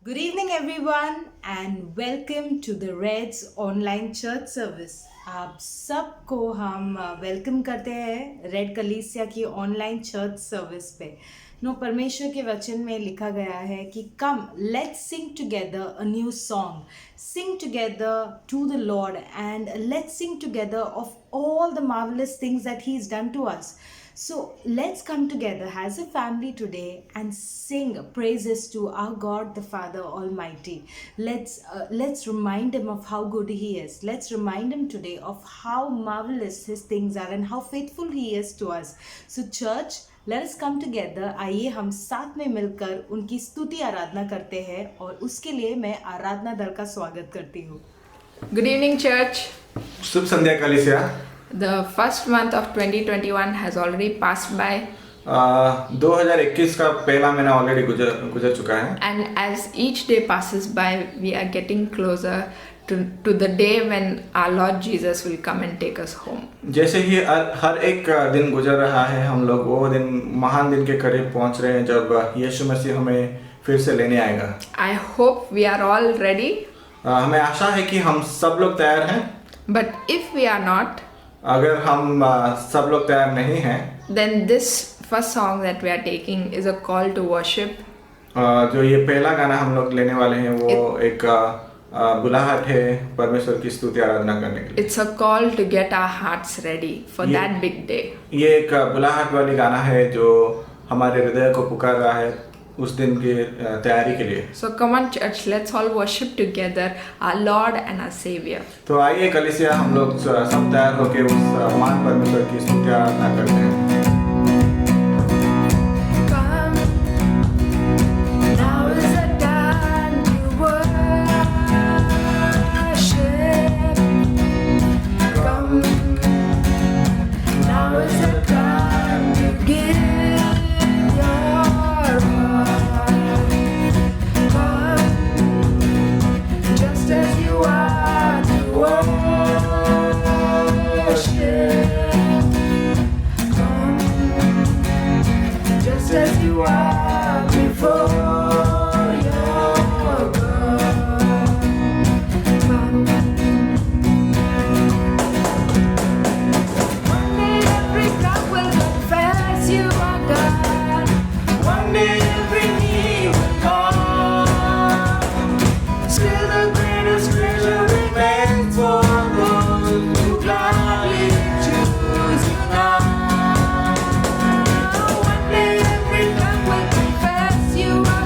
Good evening, everyone, and welcome to the Reds online church service. आप सबको हम welcome करते हैं रेड कलीसिया की ऑनलाइन चर्च सर्विस पे। परमेश्वर के वचन में लिखा गया है कि come let's sing together a new song, sing together to the Lord and let's sing together of all the marvelous things that he's done to us. So let's come together as a family today and sing praises to our God the Father Almighty. Let's remind him of how good he is. Let's remind him today of how marvelous his things are and how faithful he is to us. So church, let us come together. आइए हम साथ में मिलकर उनकी स्तुति आराधना करते हैं और उसके लिए मैं आराधना दल का स्वागत करती हूँ। Good evening, church. शुभ संध्या कलीसिया। The first month of 2021 has already passed by, 2021 का पहला महीना ऑलरेडी गुजर चुका है। and as each day passes by, we are getting closer to the day when our Lord Jesus will come and take us home. जैसे ही हर एक दिन गुजर रहा है, हम लोग वो दिन महान दिन के करीब पहुंच रहे हैं जब यीशु मसीह हमें फिर से लेने आएगा। I hope we are all ready, हमें आशा है कि हम सब लोग तैयार हैं। but if we are not, अगर हम सब लोग तैयार नहीं हैं, then this first song that we are taking is a call to worship. जो ये पहला गाना हम लोग लेने वाले हैं वो एक बुलाहट है परमेश्वर की स्तुति आराधना करने के लिए। It's a call to get our hearts ready for that big day. ये एक बुलाहट वाली गाना है जो हमारे हृदय को पुकार रहा है उस दिन की तैयारी के लिए। So come on, church, let's all worship together our Lord and our Savior. तो आइए कलीसिया, हम लोग सब तैयार होकर उस महान परमेश्वर की स्तुति आराधना करते हैं। Come, now is the time to worship. Come, now is the time to give your heart. Come, just as you are to worship. Come, just as you are before your God. Come. One day every tongue will confess you are God. One day every knee will bow. Still the greatest treasure remains for those who gladly choose you now. One day every tongue will confess you are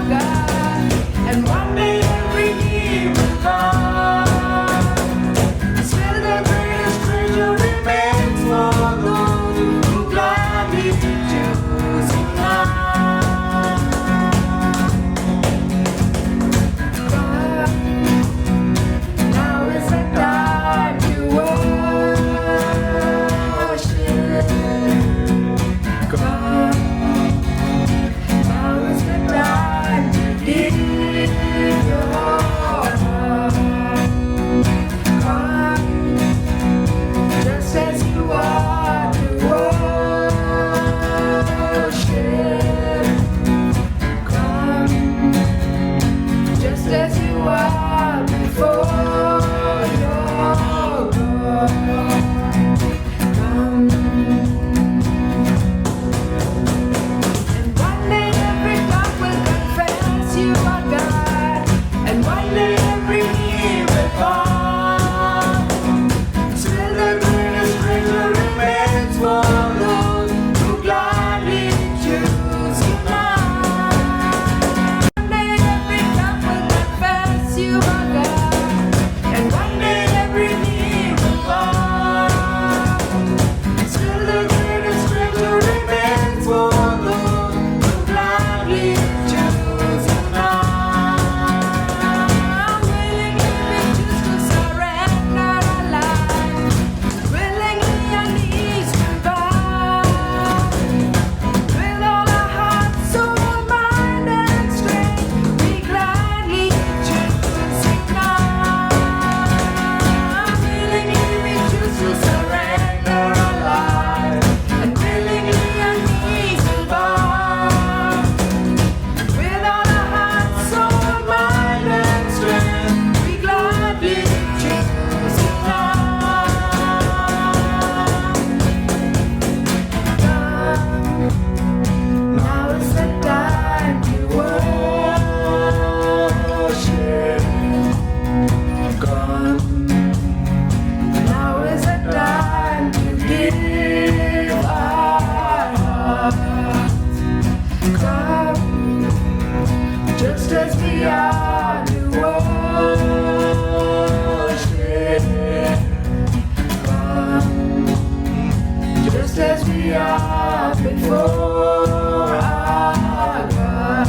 before our God.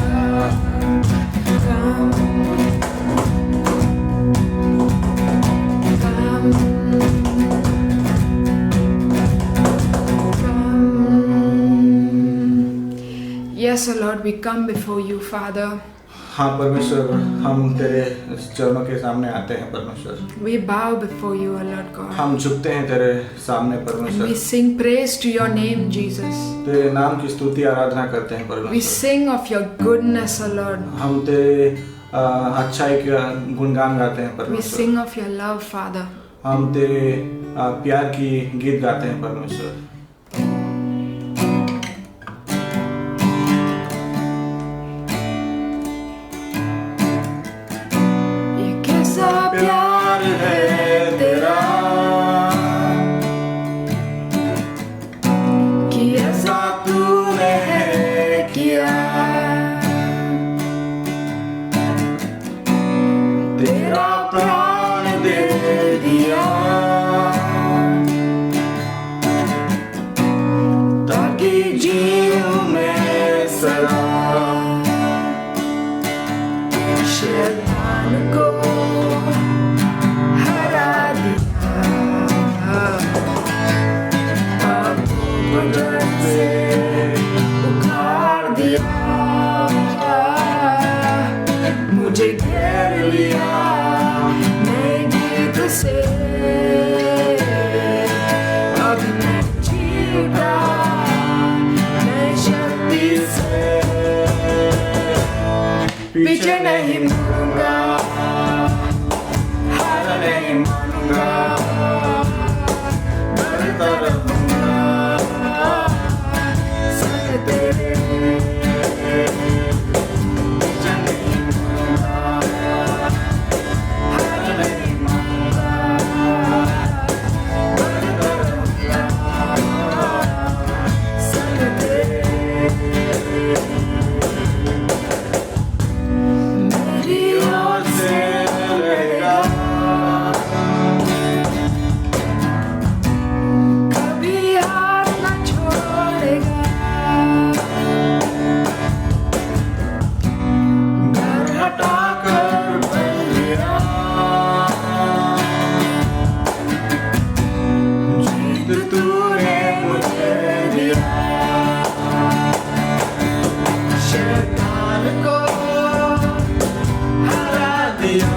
Come, come, come. Yes, O Lord, we come before you, Father. हाँ परमेश्वर, हम तेरे चरणों के सामने आते हैं परमेश्वर। We bow before you, O Lord God. हम झुकते हैं तेरे सामने परमेश्वर। We sing praise to your name, Jesus. तेरे नाम की स्तुति आराधना करते हैं We परमेश्वर। sing of your goodness, O Lord. हम तेरे अच्छाई का गुणगान गाते हैं We परमेश्वर। sing of your love, Father. हम तेरे प्यार की गीत गाते हैं परमेश्वर। ये कैसा प्यार है तेरा कि ऐसा तूने किया। तेरा प्राण दे दिया ताकि जीऊं मैं सदा। शैतान को हरा दिया, पापों को जड़ से उखाड़ दिया, मुझे घेर लिया नए गीत से। अब मैं जी उठा नई शक्ति से, पीछे नहीं मुड़ूंगा, हार नहीं मानूंगा, बढ़ता रहूंगा संग तेरे। पीछे नहीं मुड़ूंगा, हार नहीं मानूंगा, बढ़ता रहूंगा संग तेरे। मेरी ओर से लड़ेगा, कभी हाथ न छोड़ेगा, डर हटाकर बलिया, जीत तूने मुझे दिया। शैतान को हरा दिया,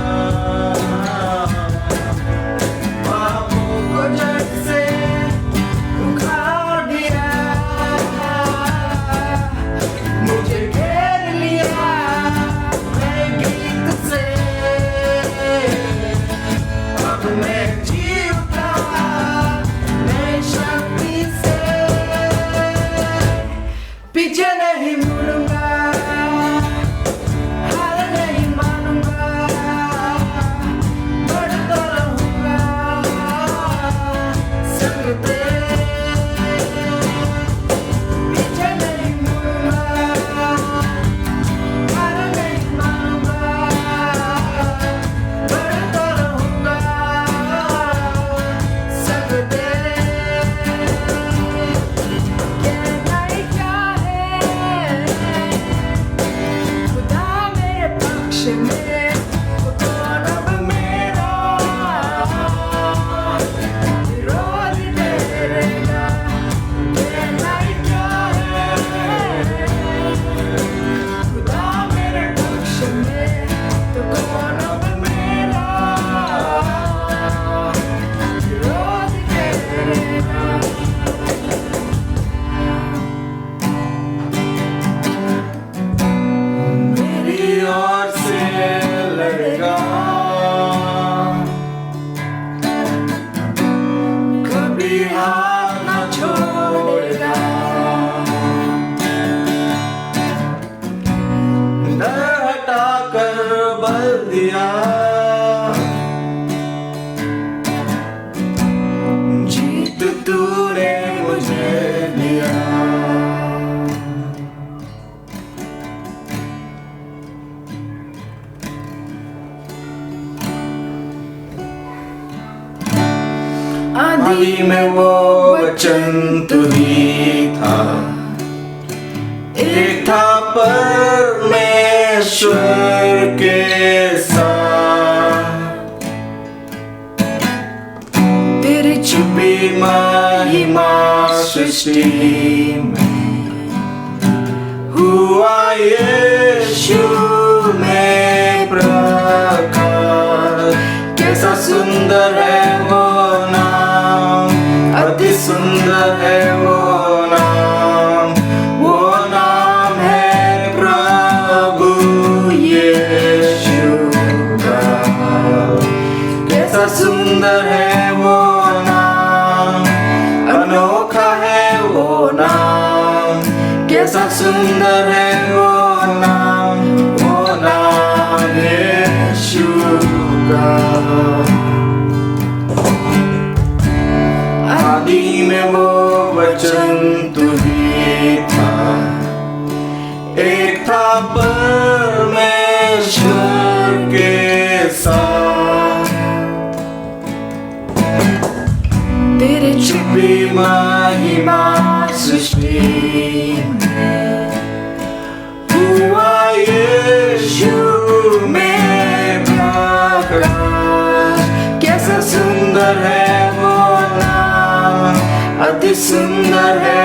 पापों को जड़ से उखाड़ दिया, मुझे घेर लिया नए गीत से। अब मैं जी उठा नई शक्ति से, पीछे नहीं मुड़ूंगा, हार नहीं मानूंगा, बढ़ता रहूंगा संग तेरे। पीछे नहीं मुड़ूंगा, हार नहीं मानूंगा, बढ़ता रहूंगा संग तेरे। कहना ही क्या है, खुदा मेरे पक्ष में, वो कौन अब मेरा विरोधी ठहरेगा। कहना ही क्या है, खुदा मेरे पक्ष में, तो कौन अब मेरा विरोधी ठहरेगा। मेरी ओर से लड़ेगा, कभी हाथ न छोड़ेगा, डर हटाकर बल दिया, जीत तूने मुझे दिया। आदि में वो वचन तू ही था, परमेश्वर के साथ तेरी छिपी महिमा सृष्टि में हुआ यीशु में प्रकाश। कैसा सुंदर है वो नाम, अति सुंदर है वो नाम। वो नाम है प्रभु यीशु का। कैसा सुंदर है वो नाम, अनोखा है वो नाम। कैसा सुंदर है वो नाम यीशु का। आदि में वो वचन तू ही था, एक था परमेश्वर के साथ। तेरे छिपी महिमा सृष्टि में हुआ यीशु में प्रकाश। कैसा सुंदर है वो नाम, अति सुंदर है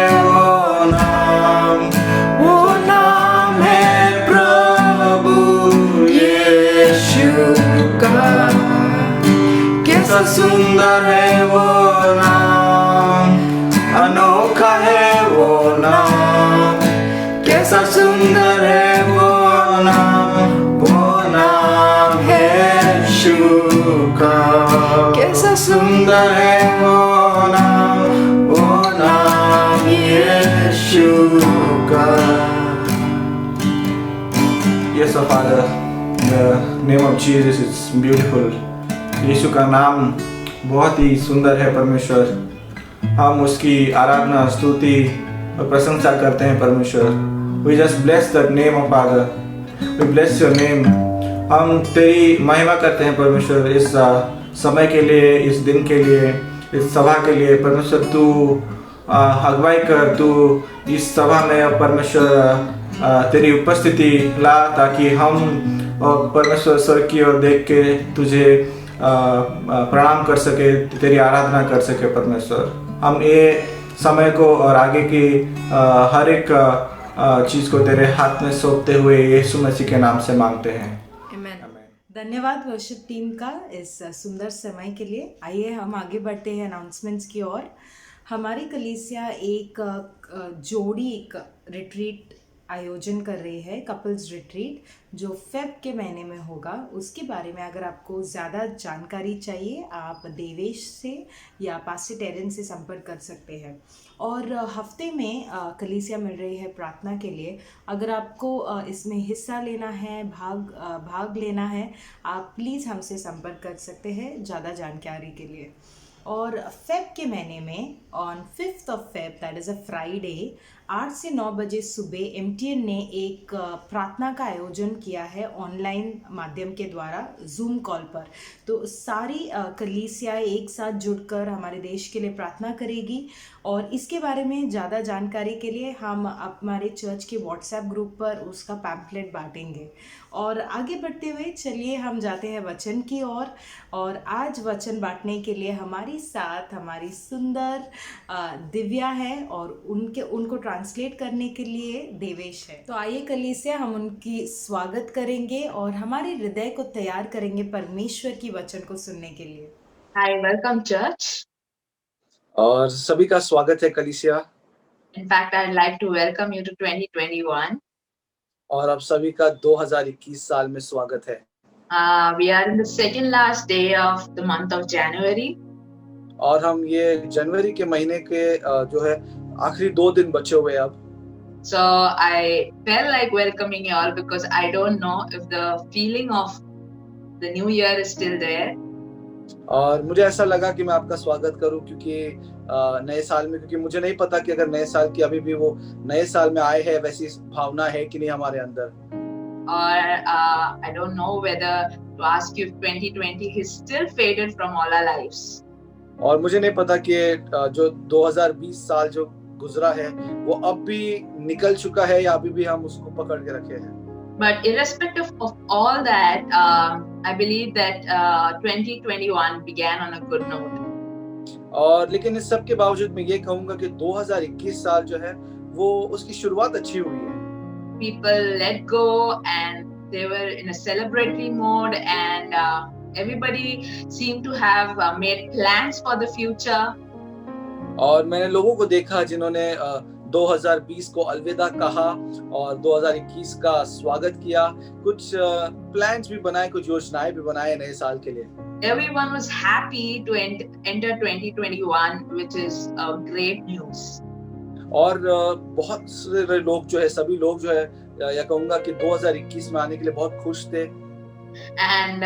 वो नाम है प्रभु यीशु का। कैसा सुंदर है वो नाम, अनोखा है वो नाम। कैसा सुंदर है वो नाम है यीशु का। कैसा सुंदर है वो नाम यीशु का। Yes, our Father, in the name of Jesus, it's beautiful. यीशु का नाम बहुत ही सुंदर है परमेश्वर। हम उसकी आराधना, स्तुति और प्रशंसा करते हैं परमेश्वर। We just bless that name of Father. We bless your name. हम तेरी महिमा करते हैं परमेश्वर इस समय के लिए, इस दिन के लिए, इस सभा के लिए। परमेश्वर तू अगुवाई कर, तू इस सभा में परमेश्वर तेरी उपस्थिति ला, ताकि हम परमेश्वर स्वर्ग की ओर देख के तुझे प्रणाम कर सके, तेरी आराधना कर सके परमेश्वर। हम ये समय को और आगे की हर एक चीज़ को तेरे हाथ में सौंपते हुए यीशु मसीह के नाम से मांगते हैं। धन्यवाद वर्शिप टीम का इस सुंदर समय के लिए। आइए हम आगे बढ़ते हैं अनाउंसमेंट्स की ओर। हमारी कलीसिया एक जोड़ी रिट्रीट आयोजन कर रही है, कपल्स रिट्रीट, जो फेब के महीने में होगा। उसके बारे में अगर आपको ज़्यादा जानकारी चाहिए, आप देवेश से या पास्टर टेरेन से संपर्क कर सकते हैं। और हफ्ते में कलीसिया मिल रही है प्रार्थना के लिए। अगर आपको इसमें हिस्सा लेना है, भाग लेना है, आप प्लीज़ हमसे संपर्क कर सकते हैं ज़्यादा जानकारी के लिए। और फेब के महीने में on 5th of Feb, that is a Friday, 8 से 9 बजे सुबह MTN ने एक प्रार्थना का आयोजन किया है ऑनलाइन माध्यम के द्वारा, जूम कॉल पर। तो सारी कलीसिया एक साथ जुड़कर हमारे देश के लिए प्रार्थना करेगी। और इसके बारे में ज़्यादा जानकारी के लिए हम हमारे चर्च के व्हाट्सएप ग्रुप पर उसका पैम्पलेट बांटेंगे। और आगे बढ़ते हुए चलिए हम जाते हैं वचन की ओर। और आज वचन बांटने के लिए हमारी साथ हमारी सुंदर दिव्या है, और उनको ट्रांसलेट करने के लिए देवेश है। तो आइए कलीसिया, हम उनकी स्वागत करेंगे और हमारे हृदय को तैयार करेंगे परमेश्वर की वचन को सुनने के लिए। Hi, welcome church. और सभी का स्वागत है कलीसिया। In fact, I'd like to welcome you to 2021. और आप सभी का 2021 साल में स्वागत है। We are in the second last day of the month of January. और हम ये जनवरी के महीने के जो है आखिरी 2 दिन बचे हुए अब। So I felt like welcoming you all because I don't know if the feeling of the new year is still there. और मुझे ऐसा लगा कि मैं आपका स्वागत करूं, क्योंकि नए साल में, क्योंकि मुझे नहीं पता कि अगर नए साल की अभी भी वो नए साल में आए हैं वैसी भावना है कि नहीं हमारे अंदर। Or I don't know whether to ask you if 2020 is still faded from all our lives. और मुझे नहीं पता कि जो 2020 साल जो गुजरा है वो अब भी निकल चुका है या अभी भी हम उसको पकड़ के रखे हैं। But irrespective of all that, I believe that 2021 began on a good note. और लेकिन इस सब के बावजूद मैं ये कहूंगा कि 2021 साल जो है वो उसकी शुरुआत अच्छी हुई है। People let go and they were in a celebratory mode, and everybody seemed to have made plans for the future. और मैंने लोगों को देखा जिन्होंने 2020 को अलविदा कहा और 2021 का स्वागत किया। कुछ प्लान्स भी बनाए, कुछ योजनाएं भी बनाए नए साल के लिए। Everyone was happy to enter 2021, which is great news. और बहुत सारे लोग जो है, सभी लोग जो है, या कहूंगा कि 2021 में आने के लिए बहुत खुश थे। And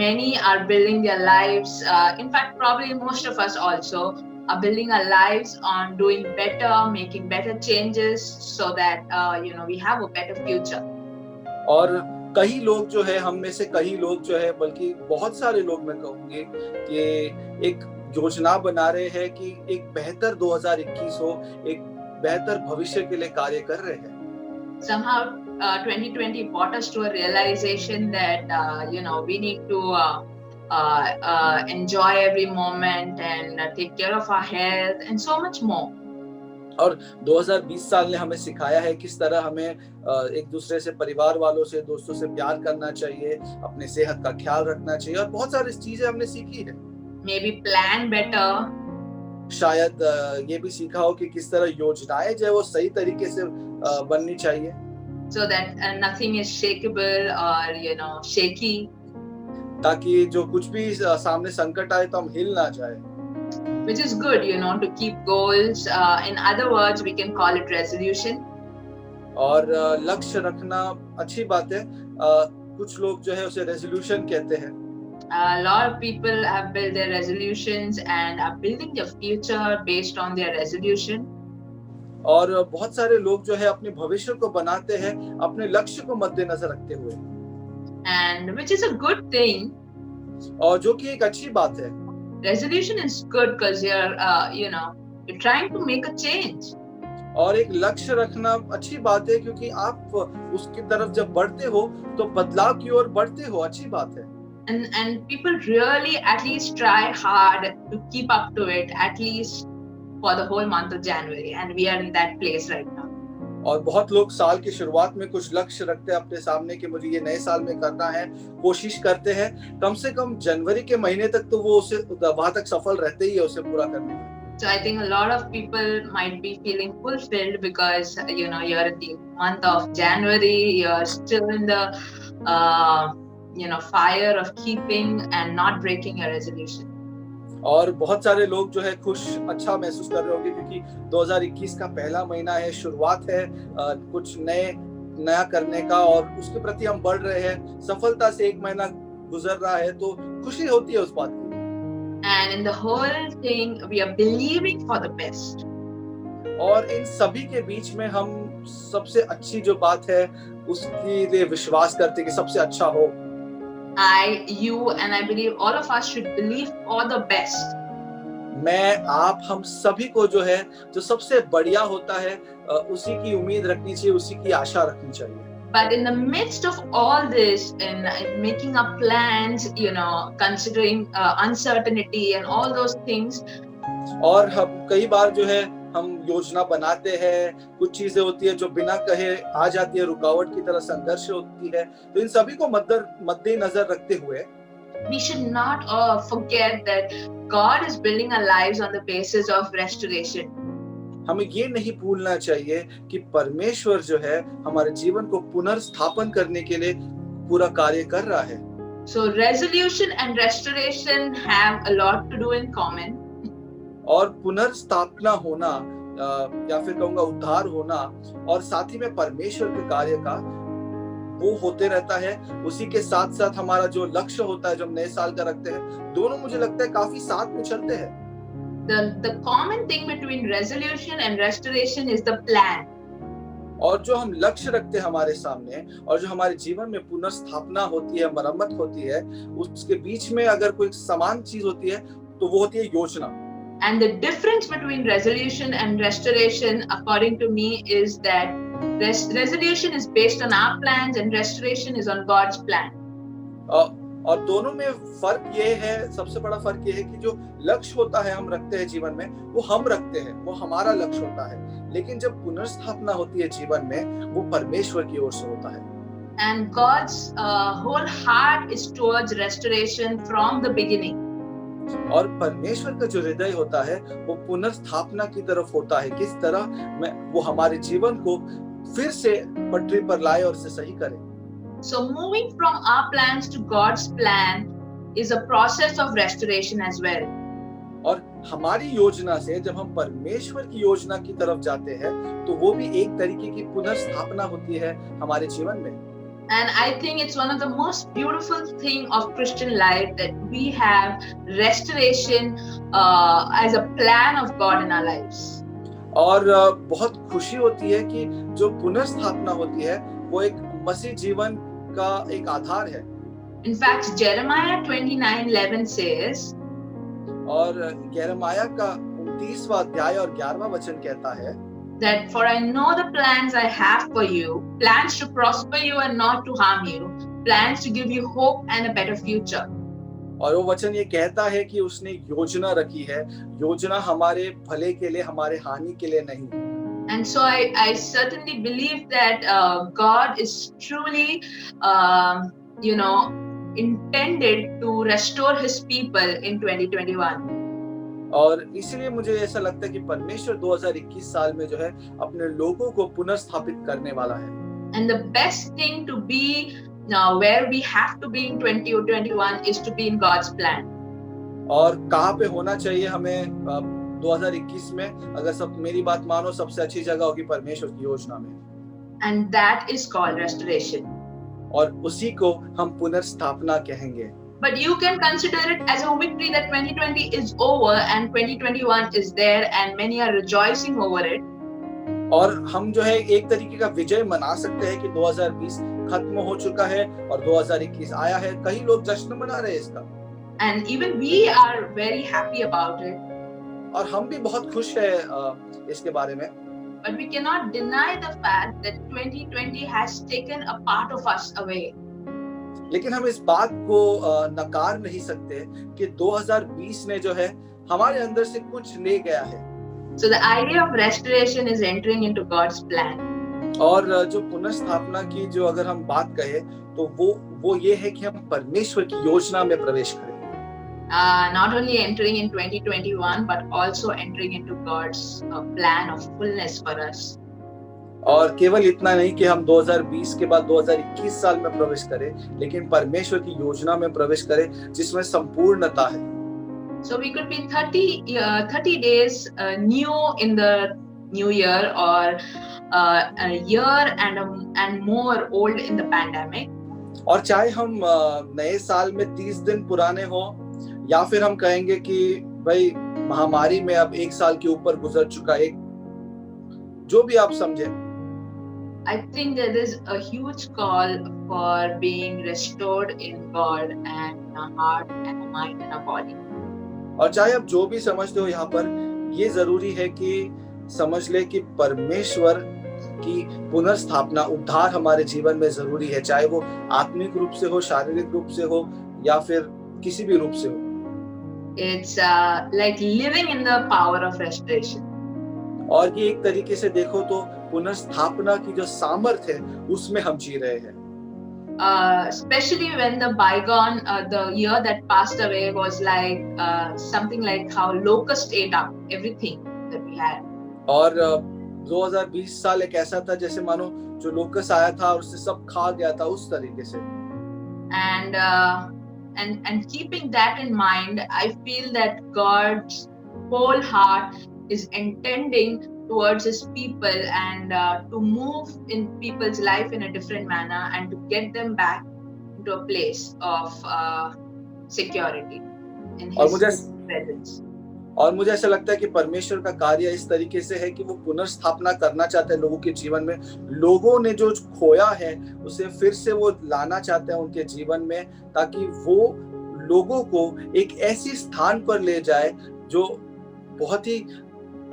many are building their lives. In fact, probably most of us also are building our lives on doing better, making better changes, so that we have a better future. और कई लोग जो है, हम में से कई लोग जो है, बल्कि बहुत सारे लोग मैं कहूँगी कि एक योजना बना रहे हैं कि एक बेहतर 2021 हो, एक बेहतर भविष्य के लिए कार्य कर रहे हैं। Somehow 2020 brought us to a realization that we need to enjoy every moment and take care of our health and so much more. और 2020 साल ने हमें सिखाया है किस तरह हमें एक दूसरे से, परिवार वालों से, दोस्तों से प्यार करना चाहिए, अपने सेहत का ख्याल रखना चाहिए, और बहुत सारी चीजें हमने सीखी है। Maybe plan better. शायद ये भी सीखा हो कि किस तरह योजनाएं जो है वो सही तरीके से बननी चाहिए, so that nothing is shakeable or shaky. ताकि जो कुछ भी सामने संकट आए तो हम हिल ना जाए। Which is good, to keep goals. In other words, we can call it resolution. और लक्ष्य रखना अच्छी बात है। कुछ लोग जो है उसे रेजोल्यूशन कहते हैं। A lot of people have built their resolutions and are building their future based on their resolution. और बहुत सारे लोग जो है अपने भविष्य को बनाते हैं अपने लक्ष्य को मद्देनजर रखते हुए, and which is a good thing. और जो कि एक अच्छी बात है। Resolution is good because you're trying to make a change. और एक लक्ष्य रखना अच्छी बात है क्योंकि आप उसकी तरफ जब बढ़ते हो तो बदलाव की ओर बढ़ते हो, अच्छी बात है। And people really at least try hard to keep up to it, at least for the whole month of January, and we are in that place right now. और बहुत लोग साल की शुरुआत में कुछ लक्ष्य रखते हैं अपने सामने कि मुझे ये नए साल में करना है, कोशिश करते हैं कम से कम जनवरी के महीने तक तो वो उसे वहां तक सफल रहते ही है उसे पूरा करने में। So I think a lot of people might be feeling fulfilled because you're in the month of January, you're still in the fire of keeping and not breaking your resolution. और बहुत सारे लोग जो है खुश, अच्छा महसूस कर रहे होंगे क्योंकि 2021 का पहला महीना है, शुरुआत है कुछ नया करने का, और उसके प्रति हम बढ़ रहे हैं। सफलता से एक महीना गुजर रहा है तो खुशी होती है उस बात की। And in the whole thing, we are believing for the best. और इन सभी के बीच में हम सबसे अच्छी जो बात है उसके लिए विश्वास करते कि सबसे अच्छा हो। I, you, and I believe all of us should believe for the best. मैं, आप, हम सभी को जो है जो सबसे बढ़िया होता है उसी की उम्मीद रखनी चाहिए, उसी की आशा रखनी चाहिए। But in the midst of all this, in making up plans, considering uncertainty and all those things, और हम कई बार जो है हम योजना बनाते हैं, कुछ चीजें होती है जो बिना कहे आ जाती है, रुकावट की तरह संघर्ष होती है, तो इन सभी को मद्देनजर रखते हुए we should not forget that God is building our lives on the basis of restoration. हमें ये नहीं भूलना चाहिए कि परमेश्वर जो है हमारे जीवन को पुनर्स्थापन करने के लिए पूरा कार्य कर रहा है। So resolution and restoration have a lot to do in common. और पुनर्स्थापना होना या फिर कहूँगा उद्धार होना और साथ ही में परमेश्वर के कार्य का वो होते रहता है। उसी के साथ साथ हमारा जो लक्ष्य होता है जो हम नए साल का रखते हैं, दोनों मुझे लगता है काफी साथ में चलते हैं। The common thing between resolution and restoration is the plan. और जो हम लक्ष्य रखते हैं हमारे सामने और जो हमारे जीवन में पुनर्स्थापना होती है, मरम्मत होती है, उसके बीच में अगर कोई समान चीज होती है तो वो होती है योजना। And the difference between resolution and restoration, according to me, is that Resolution is based on our plans and restoration is on God's plan. और दोनों में फर्क ये है, सबसे बड़ा फर्क ये है कि जो लक्ष्य होता है हम रखते हैं जीवन में, वो हम रखते हैं, वो हमारा लक्ष्य होता है, लेकिन जब पुनर्स्थापना होती है जीवन में, वो परमेश्वर की ओर से होता है. And God's whole heart is towards restoration from the beginning. और परमेश्वर का जो हृदय होता है वो पुनर्स्थापना की तरफ होता है, किस तरह में वो हमारे जीवन को फिर से पटरी पर लाए और इसे सही करे. So moving from our plans to God's plan is a process of restoration as well. और हमारी योजना से जब हम परमेश्वर की योजना की तरफ जाते हैं तो वो भी एक तरीके की पुनर्स्थापना होती है हमारे जीवन में. And I think it's one of the most beautiful thing of Christian life that we have restoration as a plan of God in our lives. और बहुत खुशी होती है कि जो पुनर्स्थापना होती है वो एक मसीह जीवन का एक आधार है. In fact, Jeremiah 29:11 says, और यिर्मयाह का 29वां अध्याय और 11वां वचन कहता है that for I know the plans I have for you, plans to prosper you and not to harm you, plans to give you hope and a better future. और वो वचन ये कहता है कि उसने योजना रखी है, योजना हमारे भले के लिए, हमारे हानि के लिए नहीं. And so I certainly believe that God is truly, intended to restore His people in 2021. और इसीलिए मुझे ऐसा लगता है कि परमेश्वर 2021 साल में जो है अपने लोगों को पुनर्स्थापित करने वाला है. And the best thing to be where we have to be in 2021 is to be in God's plan. और कहाँ पे होना चाहिए हमें 2021 में, अगर सब मेरी बात मानो, सबसे अच्छी जगह होगी परमेश्वर की योजना में. And that is called restoration. और उसी को हम पुनर्स्थापना कहेंगे. But you can consider it as a victory that 2020 is over and 2021 is there and many are rejoicing over it. और हम जो है एक तरीके का विजय मना सकते हैं कि 2020 खत्म हो चुका है और 2021 आया है. कई लोग जश्न मना रहे हैं इसका. And even we are very happy about it. और हम भी बहुत खुश हैं इसके बारे में. But we cannot deny the fact that 2020 has taken a part of us away. लेकिन हम इस बात को नकार नहीं सकते कि 2020 ने जो है हमारे अंदर से कुछ ले गया है. So the idea of restoration is entering into God's plan. और जो पुनर्स्थापना की जो अगर हम बात कहें तो वो ये है कि हम परमेश्वर की योजना में प्रवेश करें. Not only entering in 2021 but also entering into God's plan of fullness for us. और केवल इतना नहीं कि हम 2020 के बाद 2021 साल में प्रवेश करें, लेकिन परमेश्वर की योजना में प्रवेश करें जिसमें संपूर्णता है. So we could be 30 days new in the new year or a year and more old in the pandemic. और चाहे हम नए साल में 30 दिन पुराने हो या फिर हम कहेंगे कि भाई महामारी में अब 1 साल के ऊपर गुजर चुका, एक जो भी आप समझे. I think there is a huge call for being restored in God and a heart and a mind and a body. और चाहे आप जो भी समझते हो यहाँ पर, ये जरूरी है कि समझ ले कि परमेश्वर की पुनर्स्थापना, उद्धार हमारे जीवन में जरूरी है, चाहे वो आत्मिक रूप से हो, शारीरिक रूप से हो या फिर किसी भी रूप से हो. It's like living in the power of restoration. और ये एक तरीके से देखो तो पुनर्स्थापना की जो सामर्थ्य है उसमें हम जी रहे हैं. Especially when the bygone, the year that passed away was like something like how locust ate up everything that we had. और 2020 साल एक ऐसा था जैसे मानो जो लोकस आया था और उससे सब खा गया था, उस तरीके से. And keeping that in mind, I feel that God's whole heart is intending towards His people and to move in people's life in a different manner and to get them back into a place of security in His presence. और मुझे ऐसा लगता है कि परमेश्वर का कार्य इस तरीके से है कि वो पुनर्स्थापना करना चाहते हैं लोगों के जीवन में. लोगों ने जो खोया है उसे फिर से वो लाना चाहते हैं उनके जीवन में, ताकि वो लोगों को एक ऐसी स्थान पर ले जाए जो बहुत ही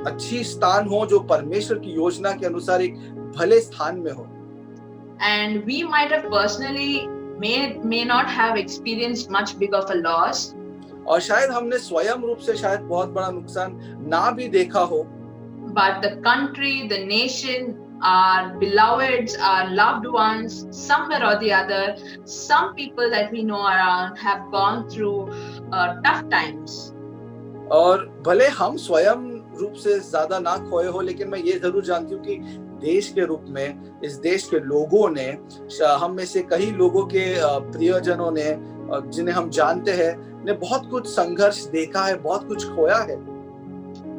अच्छी स्थान हो, जो परमेश्वर की योजना के अनुसार एक भले स्थान में हो। And we might have personally may not have experienced much big of a loss, और शायद हमने स्वयं रूप से शायद बहुत बड़ा नुकसान ना भी देखा हो, but the country, the nation, our beloveds, our loved ones, somewhere or the other, some people that we know around have gone through tough times. और भले हम स्वयं रूप से ज्यादा ना खोए हो, लेकिन मैं ये जरूर जानती हूँ कि देश के रूप में इस देश के लोगों ने, हम में से कई लोगों के प्रियजनों ने, जिन्हें हम जानते हैं, ने बहुत कुछ संघर्ष देखा है, बहुत कुछ खोया है।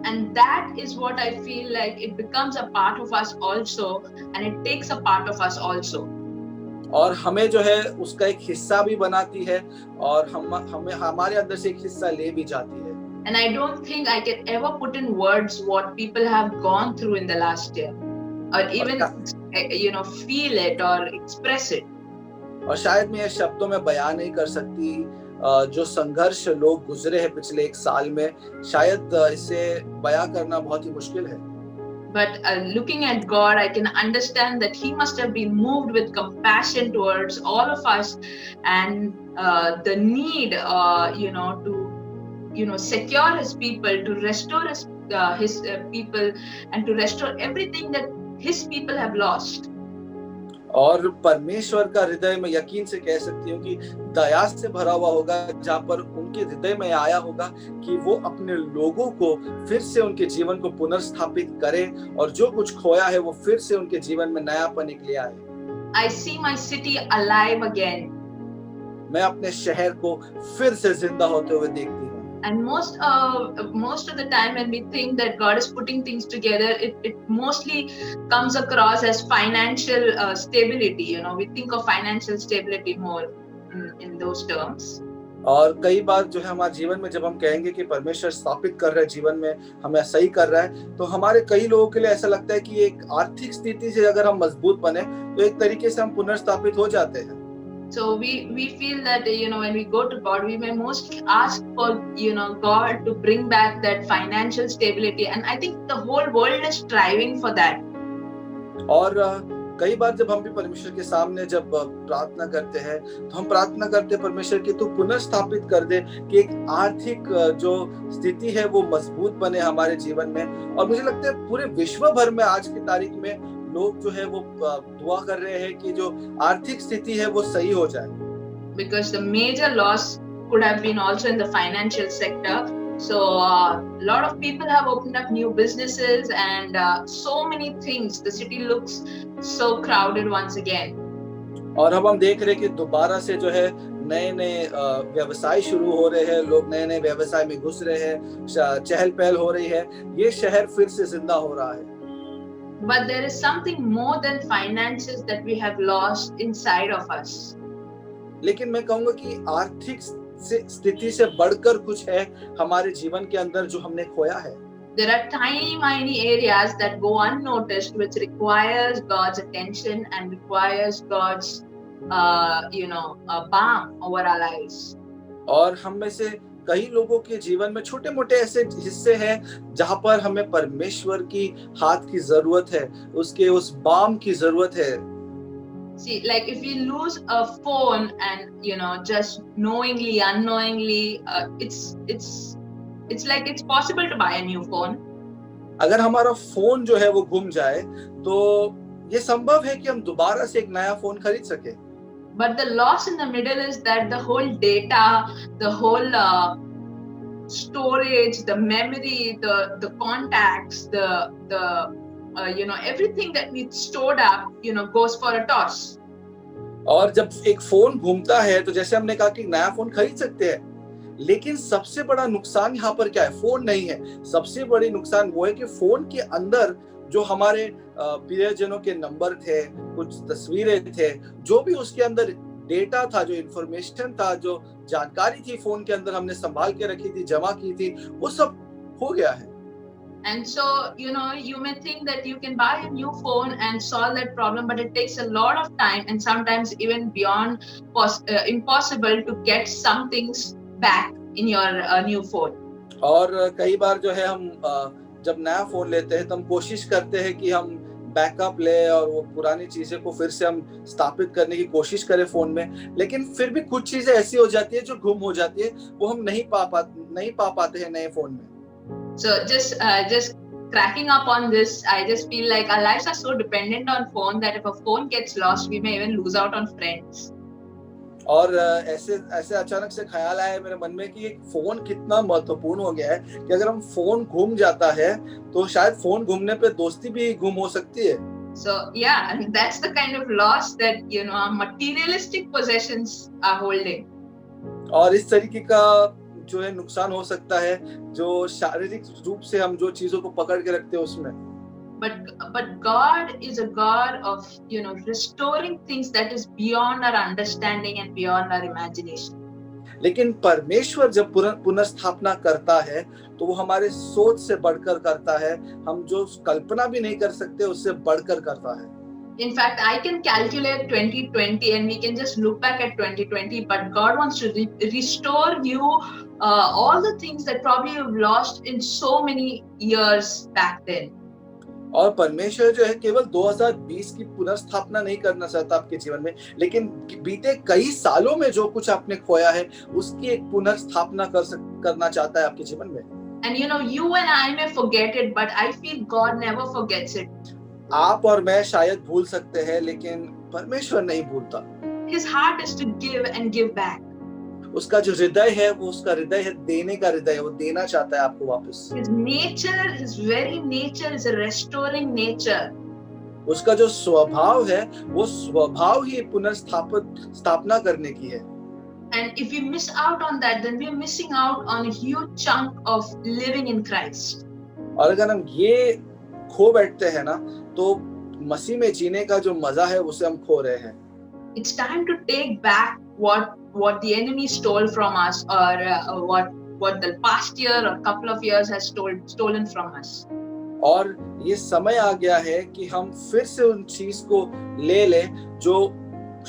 And that is what I feel like it becomes a part of us also, and it takes a part of us also. और हमें जो है उसका एक हिस्सा भी बनाती है, और हमें हमारे अंदर से एक हिस्सा ले भी जाती है। And I don't think I can ever put in words what people have gone through in the last year, or even feel it or express it. और शायद मैं ये शब्दों में बयान नहीं कर सकती जो संघर्ष लोग गुजरे हैं पिछले एक साल में, शायद इसे बयां करना बहुत ही मुश्किल है। But looking at God, I can understand that He must have been moved with compassion towards all of us, and the need, to secure His people, to restore His people, and to restore everything that His people have lost. और परमेश्वर का हृदय में यकीन से कह सकती हूँ कि दया से भरा हुआ होगा, जहाँ पर उनके हृदय में आया होगा कि वो अपने लोगों को फिर से उनके जीवन को पुनर्स्थापित करे, और जो कुछ खोया है वो फिर से उनके जीवन में नयापन निकले आए। I see my city alive again. मैं अपने शहर को फिर से जिंदा होते हुए देखती हूँ। And most of the time when we think that God is putting things together, it mostly comes across as financial stability. We think of financial stability more in those terms. और कई बार जो है हमारे जीवन में जब हम कहेंगे कि परमेश्वर स्थापित कर रहा है जीवन में, हमें सही कर रहा है, तो हमारे कई लोगों के लिए ऐसा लगता है कि एक आर्थिक स्थिति से अगर हम मजबूत बने तो एक तरीके से हम पुनर्स्थापित हो जाते हैं। So we feel that when we go to God, we may mostly ask for God to bring back that financial stability, and I think the whole world is striving for that. और कई बार जब हम भी परमेश्वर के सामने जब प्रार्थना करते हैं, तो हम प्रार्थना करते हैं परमेश्वर की तू पुनर्स्थापित कर दे कि एक आर्थिक जो स्थिति है वो मजबूत बने हमारे जीवन में। और मुझे लगता है पूरे विश्व भर में आज की तारीख में लोग जो है वो दुआ कर रहे हैं कि जो आर्थिक स्थिति है वो सही हो जाए। Because the major loss could have been also in the financial sector. So a lot of people have opened up new businesses, and so many things. The city looks so crowded once again. और अब हम देख रहे हैं कि दोबारा से जो है नए व्यवसाय शुरू हो रहे हैं, लोग नए व्यवसाय में घुस रहे हैं, चहल पहल हो रही है, ये शहर फिर से जिंदा हो रहा है। But there is something more than finances that we have lost inside of us. लेकिन मैं कहूँगा कि आर्थिक स्थिति से बढ़कर कुछ है हमारे जीवन के अंदर जो हमने खोया है। There are tiny areas that go unnoticed, which requires God's attention and requires God's, balm over our lives. और हम में से कई लोगों के जीवन में छोटे मोटे ऐसे हिस्से हैं जहां पर हमें परमेश्वर की हाथ की जरूरत है, उसके उस बाम की जरूरत है। See, like if you lose a phone and just knowingly, unknowingly, it's like it's possible to buy a new phone. अगर हमारा फोन जो है वो गुम जाए तो ये संभव है कि हम दोबारा से एक नया फोन खरीद सके। But the loss in the middle is that the whole data, the whole storage, the memory, the contacts, the everything that we stored up, goes for a toss. और जब एक फोन घूमता है तो जैसे हमने कहा कि नया फोन खरीद सकते हैं, लेकिन सबसे बड़ा नुकसान यहाँ पर क्या है? फोन नहीं है, सबसे बड़ी नुकसान वो है कि फोन के अंदर जो हमारे प्रियजनों के नंबर थे, कुछ तस्वीरें थे, जो भी उसके अंदर डेटा था, जो इंफॉर्मेशन था, जो जानकारी थी फोन के अंदर हमने संभाल के रखी थी, जमा की थी, वो सब हो गया है। And so, you may think that you can buy a new phone and solve that problem, but it takes a lot of time and sometimes even beyond impossible to get some things back in your new phone. और कई बार जो है हम जब नया phone लेते हैं तो हम कोशिश करते हैं कि हम बैकअप ले और वो पुरानी चीजें को फिर से हम स्थापित करने की कोशिश करें फोन में, लेकिन फिर भी कुछ चीजें ऐसी हो जाती है जो गुम हो जाती है, वो हम नहीं पा पाते हैं नए फोन में। So just cracking up on this, I just feel like our lives are so dependent on phone that if a phone gets lost, we may even lose out on friends. और ऐसे अचानक से ख्याल आया मेरे मन में कि एक फोन कितना महत्वपूर्ण हो गया है कि अगर हम फोन गुम जाता है तो शायद फोन घूमने पे दोस्ती भी गुम हो सकती है। So yeah, and that's the kind of loss that our materialistic possessions are holding. और इस तरीके का जो है नुकसान हो सकता है जो शारीरिक रूप से हम जो चीजों को पकड़ के रखते हैं उसमें। But God is a God of restoring things that is beyond our understanding and beyond our imagination. लेकिन परमेश्वर जब पुनर्स्थापना करता है तो वो हमारे सोच से बढ़कर करता है, हम जो कल्पना भी नहीं कर सकते उससे बढ़कर करता है। In fact, I can calculate 2020 and we can just look back at 2020, but God wants to restore you all the things that probably you've lost in so many years back then. और परमेश्वर जो है केवल 2020 की पुनर्स्थापना नहीं करना चाहता आपके जीवन में, लेकिन बीते कई सालों में जो कुछ आपने खोया है उसकी एक पुनर्स्थापना करना चाहता है आपके जीवन में। And you and I may forget it, but I feel God never forgets it. आप और मैं शायद भूल सकते हैं लेकिन परमेश्वर नहीं भूलता। His heart is to give and give back. उसका जो हृदय है वो उसका हृदय है देने का हृदय है, वो देना चाहता है आपको वापस। His nature, his very nature is a restoring nature. उसका जो स्वभाव है वो स्वभाव ही स्थापना करने की है। And if we miss out on that, then we are missing out on a huge chunk of living in Christ. और अगर हम ये खो बैठते हैं ना तो मसीह में जीने का जो मजा है उसे हम खो रहे हैं। It's time to take back what the enemy stole from us, or what the past year or couple of years has stolen from us. और ये समय आ गया है कि हम फिर से उन चीज को ले ले जो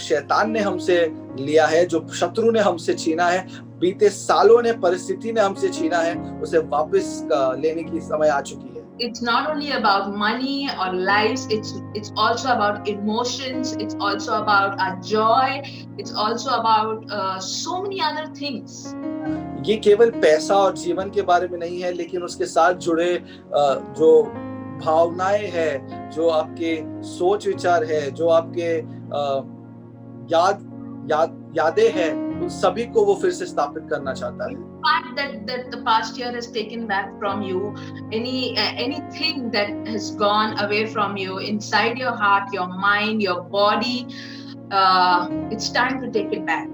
शैतान ने हमसे लिया है, जो शत्रु ने हमसे छीना है, बीते सालों ने परिस्थिति ने हमसे छीना है, उसे वापस लेने की समय आ चुकी है। It's not only about money or lives, it's also about emotions, it's also about our joy, it's also about so many other things. ये केवल पैसा और जीवन के बारे में नहीं है, लेकिन उसके साथ जुड़े जो भावनाएं हैं, जो आपके सोच विचार है, जो आपके यादें हैं, उन सभी को वो फिर से स्थापित करना चाहता है। Fact that the past year has taken back from you, anything that has gone away from you inside your heart, your mind, your body, it's time to take it back.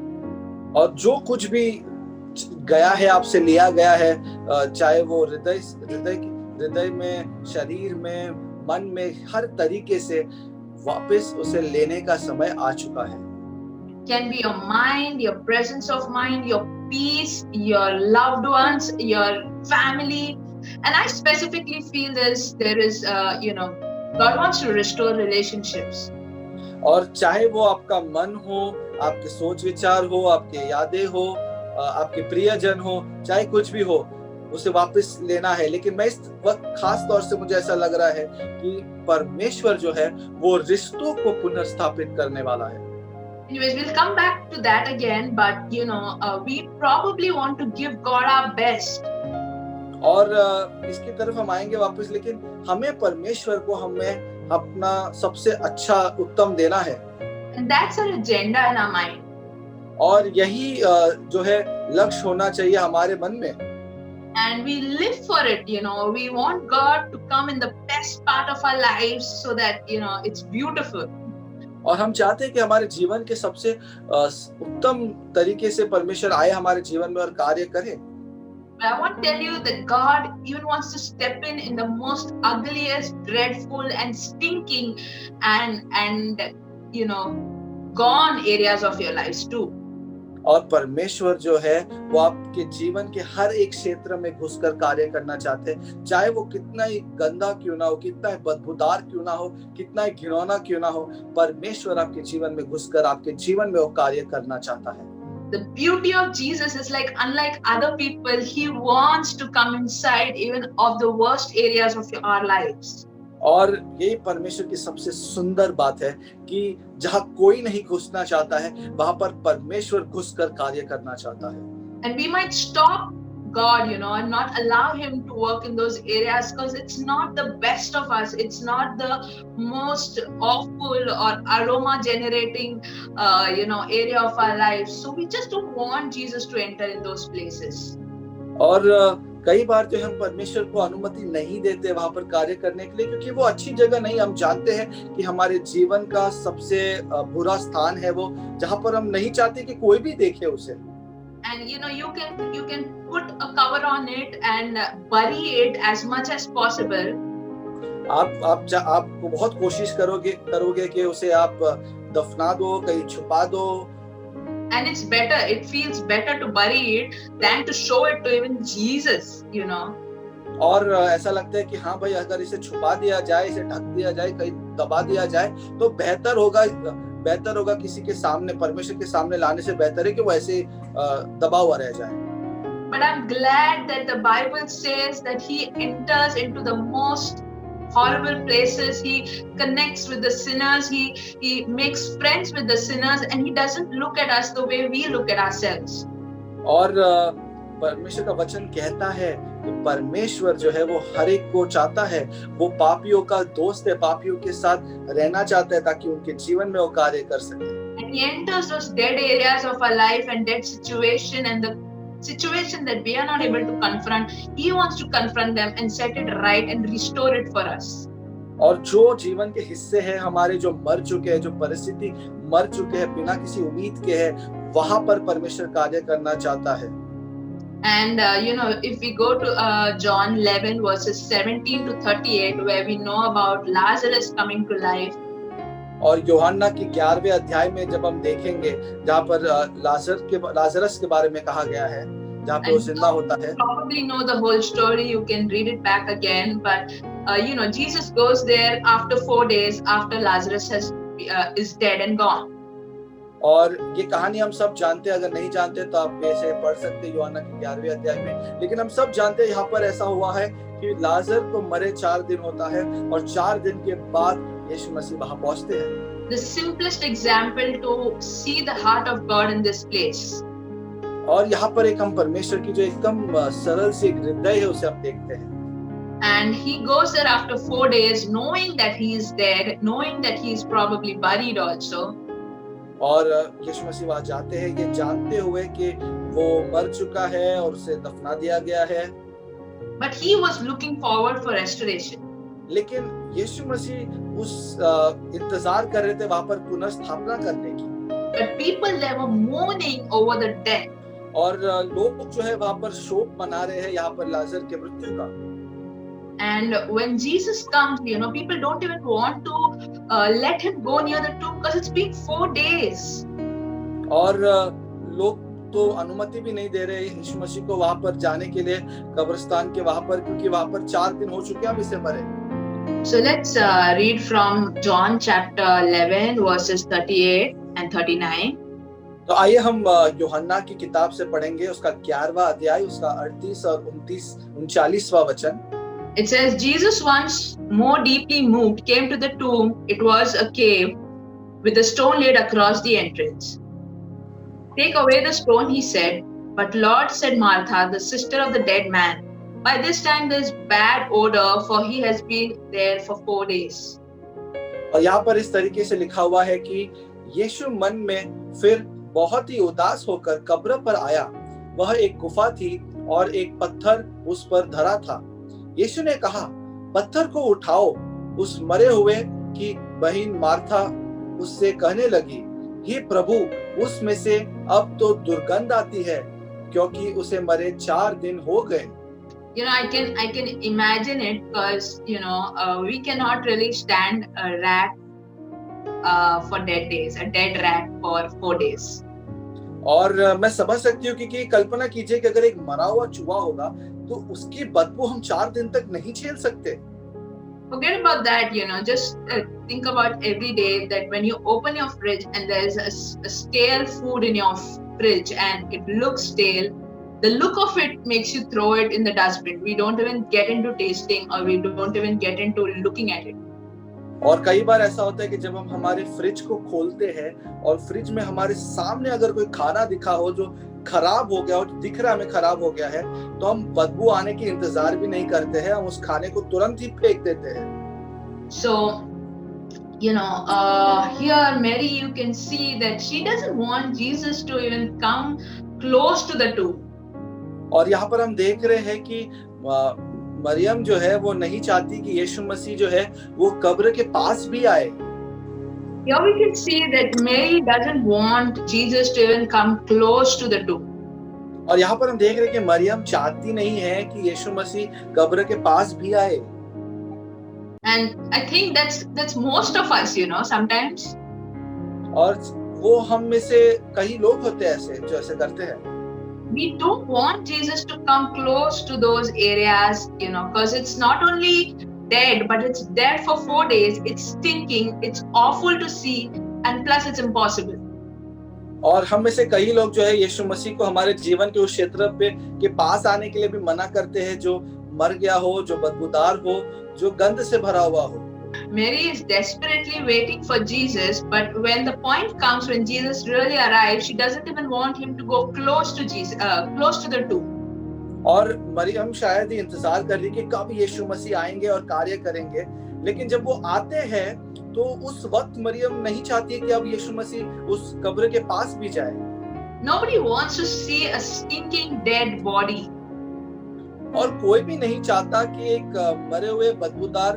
और जो कुछ भी गया है, आपसे लिया गया है, चाहे वो हृदय में, शरीर में, मन में, हर तरीके से वापस उसे लेने का समय आ चुका है। Can be your mind, your presence of mind, your peace, your loved ones, your family. And I specifically feel there is God wants to restore relationships. और चाहे वो आपका मन हो, आपके सोच विचार हो, आपके यादें हो, आपके प्रियजन हो, चाहे कुछ भी हो, उसे वापस लेना है। लेकिन मैं इस वक्त खास तौर से मुझे ऐसा लग रहा है कि परमेश्वर जो है वो रिश्तों को पुनर्स्थापित करने वाला है। Anyways, we'll come back to that again, but we probably want to give God our best. और इसकी तरफ हम आएंगे वापस, लेकिन हमें परमेश्वर को हमें अपना सबसे अच्छा उत्तम देना है। And that's our agenda in our mind. और यही जो है लक्ष्य होना चाहिए हमारे मन में। And we live for it, we want God to come in the best part of our lives so that it's beautiful. और हम चाहते हैं कि हमारे जीवन के सबसे उत्तम तरीके से परमेश्वर आए हमारे जीवन में और कार्य करे। But I want to tell you that God even wants to step in the most ugliest, dreadful, and stinking, and gone areas of your lives too. और परमेश्वर जो है वो आपके जीवन के हर एक क्षेत्र में घुसकर कार्य करना चाहते हैं, चाहे वो कितना ही गंदा क्यों ना हो, कितना ही बदबूदार क्यों ना हो, कितना ही घिनौना क्यों ना हो, परमेश्वर आपके जीवन में घुसकर आपके जीवन में वो कार्य करना चाहता है। The beauty of Jesus is like, unlike other people, he wants to come inside even of the worst areas of our lives. और यही परमेश्वर की सबसे सुंदर बात है कि जहाँ कोई नहीं घुसना चाहता है वहां पर परमेश्वर घुसकर कार्य करना चाहता है. And we might stop God, and not allow Him to work in those areas because it's not the best of us. It's not the most awful or aroma generating, area of our lives. So we just don't want Jesus to enter in those places. और कई बार जो हम परमेश्वर को अनुमति नहीं देते वहां पर कार्य करने के लिए, क्योंकि वो अच्छी जगह नहीं. हम जानते हैं कि हमारे जीवन का सबसे बुरा स्थान है वो, जहां पर हम नहीं चाहते कि कोई भी देखे उसे. And you can put a cover on it and bury it as much as possible. आप बहुत कोशिश करोगे कि उसे आप दफना दो, कहीं छुपा दो. And it feels better to bury it than to show it to even Jesus, और ऐसा लगता है कि हाँ भाई, अगर इसे छुपा दिया जाए, इसे ढक दिया जाए, कहीं दबा दिया जाए तो बेहतर होगा किसी के सामने, परमेश्वर के सामने लाने से बेहतर है कि वो ऐसे दबा हुआ रह जाए. But I'm glad that the Bible says that He enters into the most horrible places. He connects with the sinners. He makes friends with the sinners, and He doesn't look at us the way we look at ourselves. और परमेश्वर का वचन कहता है कि परमेश्वर जो है वो हर एक को चाहता है, वो पापियों का दोस्त है, पापियों के साथ रहना चाहता है ताकि उनके जीवन में वो कार्य कर सके. And He enters those dead areas of our life and dead situation and the situation that we are not able to confront. He wants to confront them and set it right and restore it for us. और जो जीवन के हिस्से हैं हमारे, जो मर चुके हैं, जो परिस्थिति मर चुके हैं, बिना किसी उम्मीद के है, वहां पर परमेश्वर कार्य करना चाहता है. And if we go to John 11 verses 17 to 38, where we know about Lazarus coming to life. और यूहन्ना की 11वें अध्याय में जब हम देखेंगे, जहाँ पर लाजरस के बारे में कहा गया है, जहाँ पर वो जिंदा होता है. Probably know the whole story. You can read it back again. But Jesus goes there after 4 days after Lazarus is dead and gone. और ये कहानी हम सब जानते हैं. अगर नहीं जानते तो आप ऐसे पढ़ सकते हैं यूहन्ना के 11वें अध्याय में. लेकिन हम सब जानते हैं यहाँ पर ऐसा हुआ है कि लाजर को मरे 4 दिन होता है और 4 दिन के बाद यीशु मसीह वहां पहुंचते हैं. The simplest example to see the heart of God in this place. और यहाँ पर एक हम परमेश्वर की जो एकदम सरल सी हृदय है उसे हम देखते हैं. And He goes there after 4 days, knowing that He is dead, knowing that He is probably buried also. और यीशु मसीह वहां जाते हैं ये जानते हुए कि वो मर चुका है और उसे दफना दिया गया है. But He was looking forward for restoration. लेकिन यीशु मसीह उस इंतजार कर रहे थे वहां पर पुनर्स्थापना करने की. But people they were mourning over the death. और लोग जो है वहां पर शोक मना रहे हैं यहाँ पर लाजर के मृत्यु का. And when Jesus comes, people don't even want to let Him go near the tomb because it's been 4 days. और लोग तो अनुमति भी नहीं दे रहे यीशु मसीह को वहां पर जाने के लिए, कब्रिस्तान के वहां पर, क्योंकि वहां पर 4 दिन हो चुके हैं अब इसे मरे. So let's read from John chapter 11 verses 38 and 39. तो आइए हम यूहन्ना की किताब से पढ़ेंगे उसका 11वां अध्याय, उसका 38 और 39वां वचन. It says, Jesus once more deeply moved came to the tomb. It was a cave with a stone laid across the entrance. Take away the stone, he said. But Lord, said Martha, the sister of the dead man, by this time there is bad odor, for he has been there for 4 days. और यहाँ पर इस तरीके से लिखा हुआ है कि यीशु मन में फिर बहुत ही उदास होकर कब्र पर आया. वह एक गुफा थी और एक पत्थर उस पर धरा था. यीशु ने कहा, पत्थर को उठाओ. उस मरे हुए की बहन मार्था उससे कहने लगी, हे प्रभु, उसमें से अब तो दुर्गंध आती है, क्योंकि उसे मरे 4 दिन हो गए. I can imagine it because we cannot really stand a rat for dead days, a dead rat for 4 days. और मैं समझ सकती हूँ क्योंकि कल्पना कीजिए कि अगर एक मरा हुआ चूहा होगा तो उसकी बदबू हम 4 दिन तक नहीं झेल सकते. Forget about that, just think about every day that when you open your fridge and there's a stale food in your fridge and it looks stale, the look of it makes you throw it in the dustbin. We don't even get into tasting, or we don't even get into looking at it. और कई बार ऐसा होता है कि जब हम हमारे fridge को खोलते हैं और फ्रिज में हमारे सामने अगर कोई खाना दिखा हो जो खराब हो गया हो, दिख रहा है हमें खराब हो गया है, तो हम बदबू आने की इंतजार भी नहीं करते हैं, हम उस खाने को तुरंत ही फेंक देते हैं. So, here Mary, you can see that she doesn't want Jesus to even come close to the tomb. और यहाँ पर हम देख रहे हैं कि मरियम जो है वो नहीं चाहती कि यीशु मसीह जो है वो कब्र के पास भी आए. Here we can see that Mary doesn't want Jesus to even come close to the tomb. और यहाँ पर हम देख रहे हैं कि मरियम चाहती नहीं है कि यीशु मसीह कब्र के पास भी आए. And I think that's most of us, sometimes. और वो हम में से कई लोग होते हैं ऐसे जो ऐसे करते हैं. We don't want Jesus to come close to those areas, because it's not only dead, but it's dead for 4 days. It's stinking, it's awful to see, and plus it's impossible. और हम में से कई लोग जो है यीशु मसीह को हमारे जीवन के उस क्षेत्र पे के पास आने के लिए भी मना करते हैं जो मर गया हो, जो बदबूदार हो, जो गंध से भरा हुआ हो. Mary is desperately waiting for Jesus, but when the point comes when Jesus really arrives, she doesn't even want him to go close to Jesus, close to the tomb. और मरियम शायद ही इंतजार कर रही कि कब यीशु मसीह आएंगे और कार्य करेंगे, लेकिन जब वो आते हैं तो उस वक्त मरियम नहीं चाहती कि अब यीशु मसीह उस कब्र के पास भी जाए. Nobody wants to see a stinking dead body. और कोई भी नहीं चाहता कि एक मरे हुए बदबूदार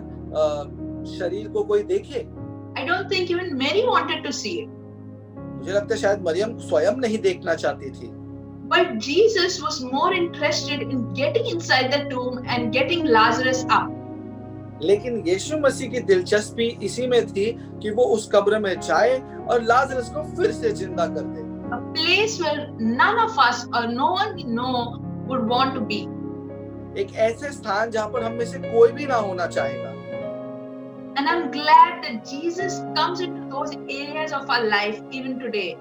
शरीर को कोई देखे. I don't think even Mary wanted to see it. मुझे लगता है शायद मरियम स्वयं नहीं देखना चाहती थी. But Jesus was more interested in getting inside the tomb and getting Lazarus up. लेकिन यीशु मसीह की दिलचस्पी इसी में थी कि वो उस कब्र में जाए और लाजरस को फिर से जिंदा कर दे. A place where none of us or no one we know would want to be. एक ऐसे स्थान जहाँ पर हम में से कोई भी ना होना चाहेगा. And I'm glad that Jesus comes into those areas of our life even today.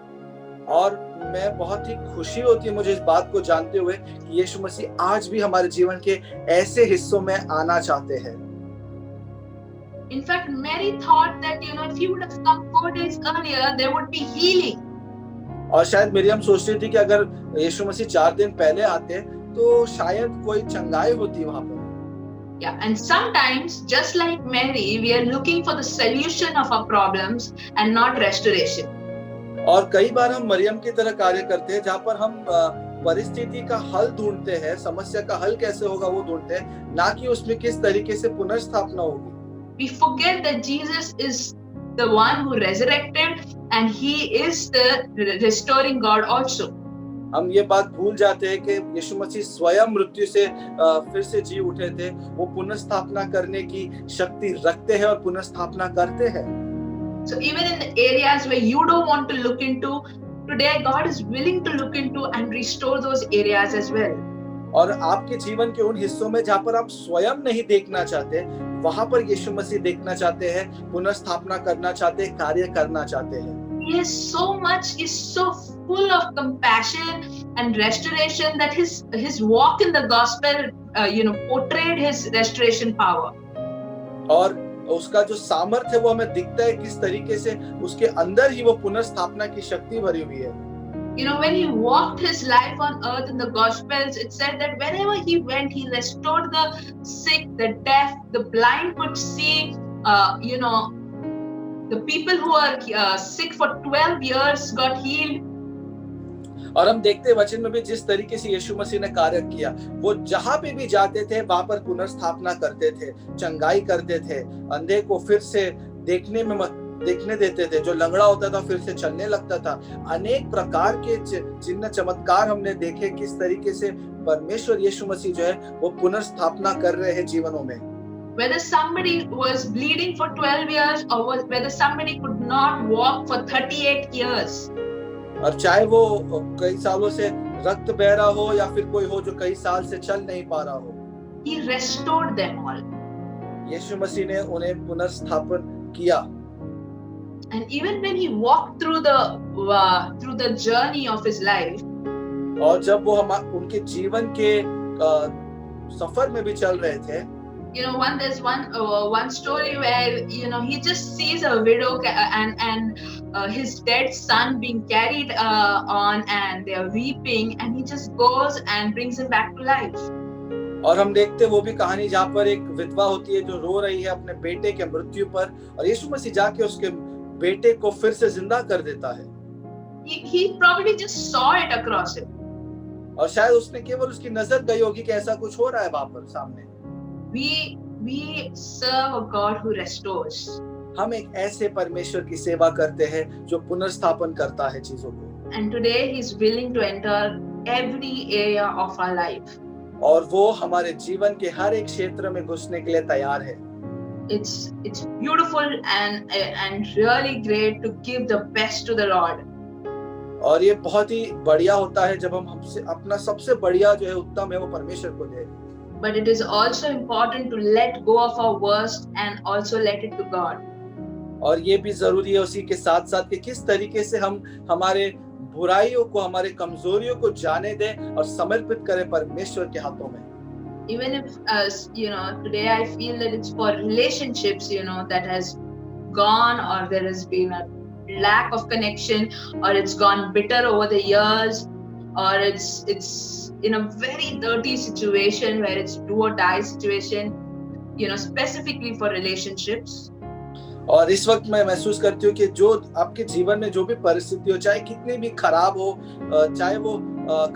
और मैं बहुत ही खुशी होती है मुझे इस बात को जानते हुए कि यीशु मसीह आज भी हमारे जीवन के ऐसे हिस्सों में आना चाहते हैं. In fact, Mary thought that if he would have come 4 days earlier, there would be healing. और शायद मरियम सोचती थी कि अगर यीशु मसीह 4 दिन पहले आते तो शायद कोई चंगाई होती वहां पर. Yeah, and sometimes, just like Mary, we are looking for the solution of our problems and not restoration. और कई बार हम मरियम की तरह कार्य करते हैं जहाँ पर हम परिस्थिति का हल ढूंढते हैं, समस्या का हल कैसे होगा वो ढूंढते हैं, ना कि उसमें किस तरीके से पुनर्स्थापना होगी. We forget that Jesus is the one who resurrected and he is the restoring God also. हम ये बात भूल जाते हैं कि यीशु मसीह स्वयं मृत्यु से फिर से जी उठे थे. वो पुनर्स्थापना करने की शक्ति रखते हैं और पुनर्स्थापना करते हैं. So even in the areas where you don't want to look into, today God is willing to look into and restore those areas as well. और आपके जीवन के उन हिस्सों में जहाँ पर आप स्वयं नहीं देखना चाहते, वहां पर यीशु मसीह देखना चाहते हैं, पुनर्स्थापना करना चाहते हैं, कार्य करना चाहते हैं. He is so full of compassion and restoration that his walk in the gospel, portrayed his restoration power. और उसका जो सामर्थ्य है वो हमें दिखता है किस तरीके से उसके अंदर ही वो पुनर्स्थापना की शक्ति भरी हुई है. When he walked his life on earth in the Gospels, it said that wherever he went, he restored the sick, the deaf, the blind could see. The people who are sick for 12 years got healed. और हम देखते हैं वचन में भी जिस तरीके से यीशु मसीह ने कार्य किया, वो जहां पे भी जाते थे वहां पर पुनर्स्थापना करते थे, चंगाई करते थे, अंधे को फिर से देखने देते थे, जो लंगड़ा होता था फिर से चलने लगता था. अनेक प्रकार के चिन्ह चमत्कार हमने देखे किस तरीके से परमेश्वर यीशु मसीह जो है वो पुनर्स्थापना कर रहे हैं जीवनों में. Whether somebody was bleeding for 12 years or whether somebody could not walk for 38 years. और चाहे वो कई सालों से रक्त बह रहा हो या फिर कोई हो जो कई साल से चल नहीं पा रहा हो. He restored them all. यीशु मसीह ने उन्हें पुनर्स्थापन किया. And even when he walked through the journey of his life, और जब वो उनके जीवन के सफर में भी चल रहे थे, there's one story where he just sees a widow and his dead son being carried on, and they're weeping, and he just goes and brings him back to life. और हम देखते वो भी कहानी जहाँ पर एक विधवा होती है जो रो रही है अपने बेटे के मृत्यु पर, और यीशु मसीह जाके उसके बेटे को फिर से जिंदा कर देता है. He probably just saw it across him. और शायद उसने केवल उसकी नजर गई होगी कि ऐसा कुछ हो रहा है वहां पर सामने. We serve a God who restores. हम एक ऐसे परमेश्वर की सेवा करते हैं जो पुनर्स्थापन करता है चीजों को. And today he's willing to enter every area of our life. और वो हमारे जीवन के हर एक क्षेत्र में घुसने के लिए तैयार है. It's beautiful and really great to give the best to the Lord. और ये बहुत ही बढ़िया होता है जब हम हमसे अपना सबसे बढ़िया जो है उत्तम है वो परमेश्वर को दे. But it is also important to let go of our worst and also let it to God. और ये भी जरूरी है उसी के साथ साथ कि किस तरीके से हम हमारे बुराइयों को, हमारे कमजोरियों को जाने दें और समर्पित करें परमेश्वर के हाथों में. Even if today I feel that it's for relationships that has gone, or there has been a lack of connection, or it's gone bitter over the years, or it's in a very dirty situation where it's do or die situation, specifically for relationships. और इस वक्त मैं महसूस करती हूँ कि जो आपके जीवन में जो भी परिस्थिति हो, चाहे कितनी भी खराब हो, चाहे वो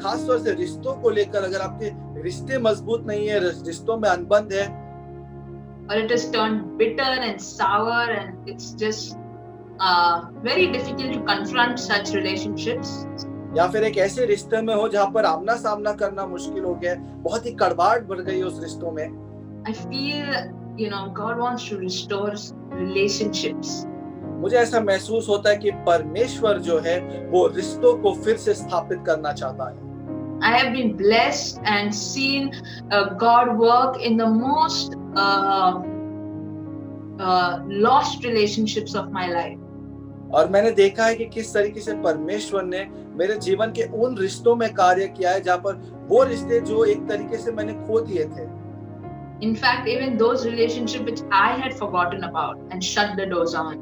खास तौर से रिश्तों को लेकर, अगर आपके रिश्ते मजबूत नहीं है, रिश्तों में अनबन है, or it has turned bitter and sour, and it's just very difficult to confront such relationships. या फिर एक ऐसे रिश्ते में हो जहाँ पर आमना सामना करना मुश्किल हो गया, बहुत ही कड़वाहट बढ़ गई उस रिश्तों में. I feel God wants to restore relationships. मुझे ऐसा महसूस होता है कि परमेश्वर जो है वो रिश्तों को फिर से स्थापित करना चाहता है. I have been blessed and seen God work in the most lost relationships of my life. और मैंने देखा है कि किस तरीके से परमेश्वर ने मेरे जीवन के उन रिश्तों में कार्य किया है जहाँ पर वो रिश्ते जो एक तरीके से मैंने खो दिए थे. In fact, even those relationships which I had forgotten about and shut the doors on.